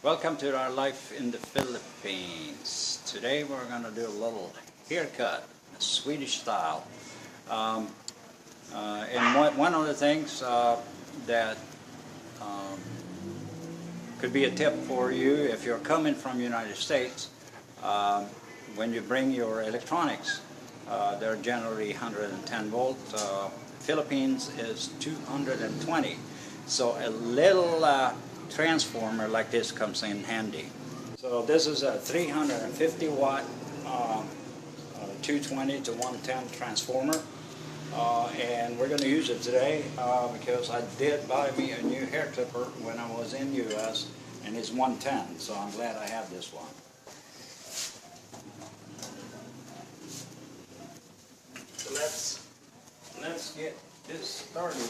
Welcome to our life in the Philippines. Today we're going to do a little haircut, Swedish style. And one of the things that could be a tip for you if you're coming from the United States, when you bring your electronics, they're generally 110 volt. Philippines is 220. So a little transformer like this comes in handy. So this is a 350 watt 220 to 110 transformer, and we're going to use it today because I did buy me a new hair clipper when I was in US, and it's 110, so I'm glad I have this one. So let's get this started.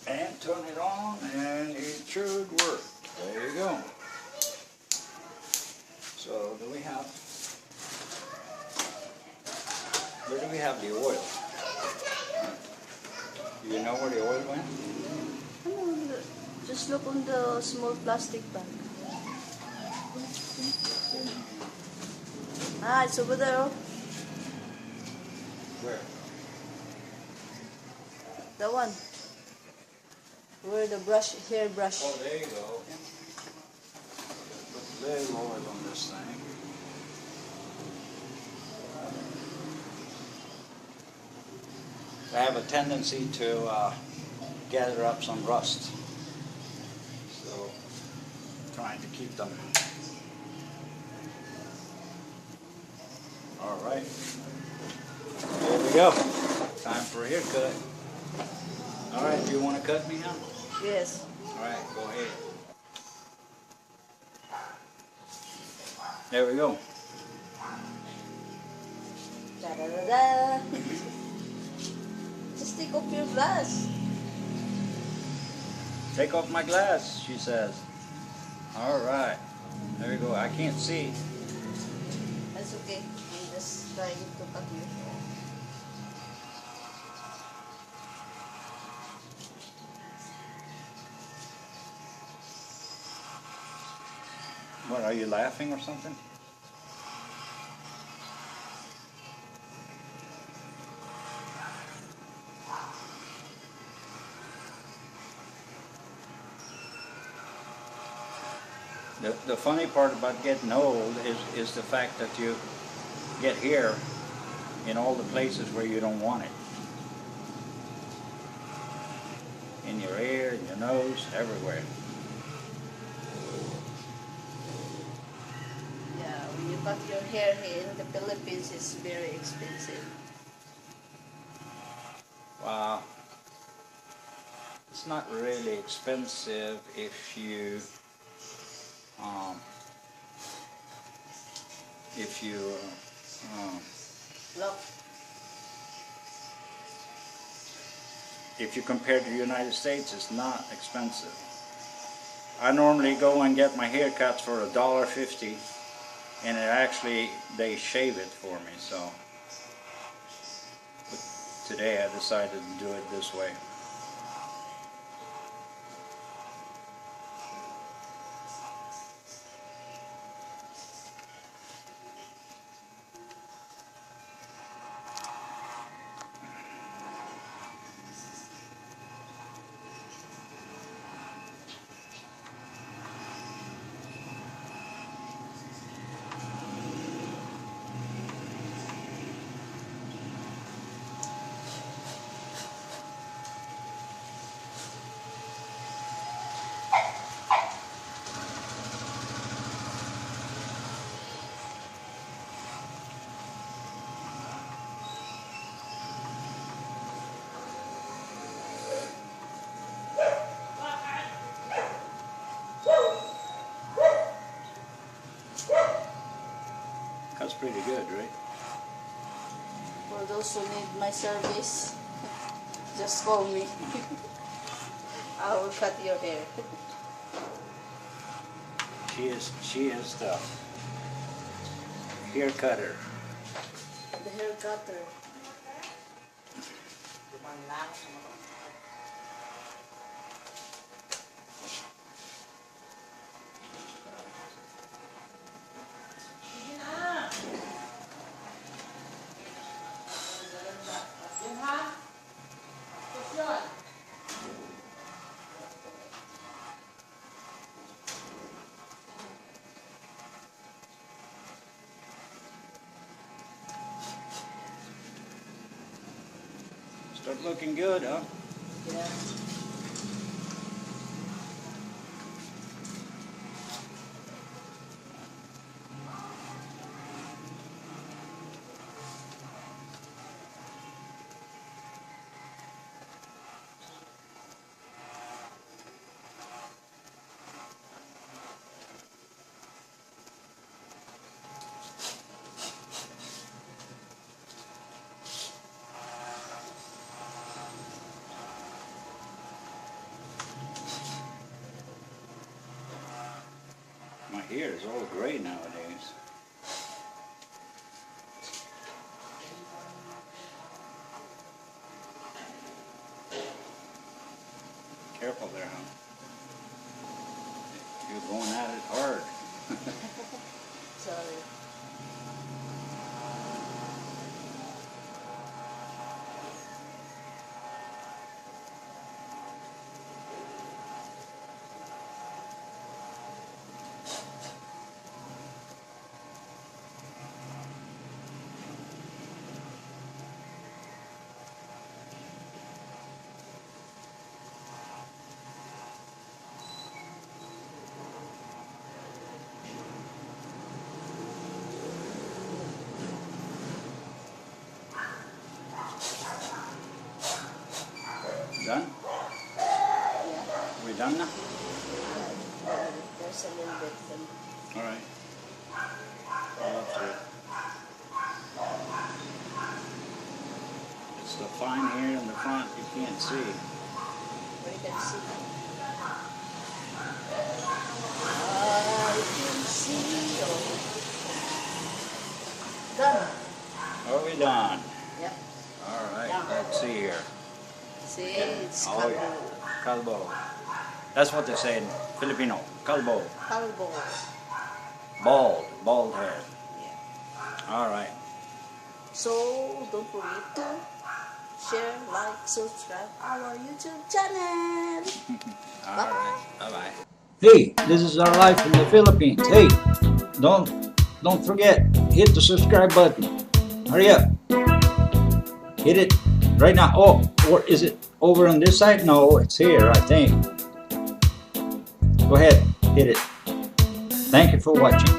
And turn it on, and it should work. There you go. So where do we have the oil? Do you know where the oil went? Just look on the small plastic bag. Ah, it's over there. Where? The one. Where the hair brush. Oh, there you go. Put a little oil on this thing. I have a tendency to gather up some rust, so trying to keep them. All right, there we go. Time for a haircut. All right, do you want to cut me now? Yes. All right, go ahead. There we go. Da da da da. Just take off your glass. Take off my glass, she says. All right, there you go. I can't see. That's okay. I'm just trying to cut your hair. What, are you laughing or something? The funny part about getting old is the fact that you get hair in all the places where you don't want it. In your ear, in your nose, everywhere. Yeah, when you cut your hair here in the Philippines, it's very expensive. Wow. It's not really expensive if you Look. if you compare to the United States, it's not expensive. I normally go and get my haircuts for $1.50, and they shave it for me. So but today I decided to do it this way. That's pretty good, right? For those who need my service, just call me. I will cut your hair. She is the hair cutter. The hair cutter. Start looking good, huh? Yeah. My hair is all gray nowadays. Careful there, huh? You're going at it hard. Sorry. Done? Yeah. We done now? There's a little bit. All right. All through. It's the fine hair in the front you can't see. Where you can see. I can see. Oh. Done. Are we done? Yep. All right. Done. Let's see here. See, it's Oh, calbo. yeah. Calbo. That's what they say in Filipino. Calbo. Calbo. Bald hair. Yeah. All right. So don't forget to share, like, subscribe our YouTube channel. All Bye-bye. right. Bye-bye. Hey, this is our life in the Philippines. Hey, don't forget, hit the subscribe button. Hurry up. Hit it right now. Oh, or is it over on this side? No, it's here, I think. Go ahead, hit it. Thank you for watching.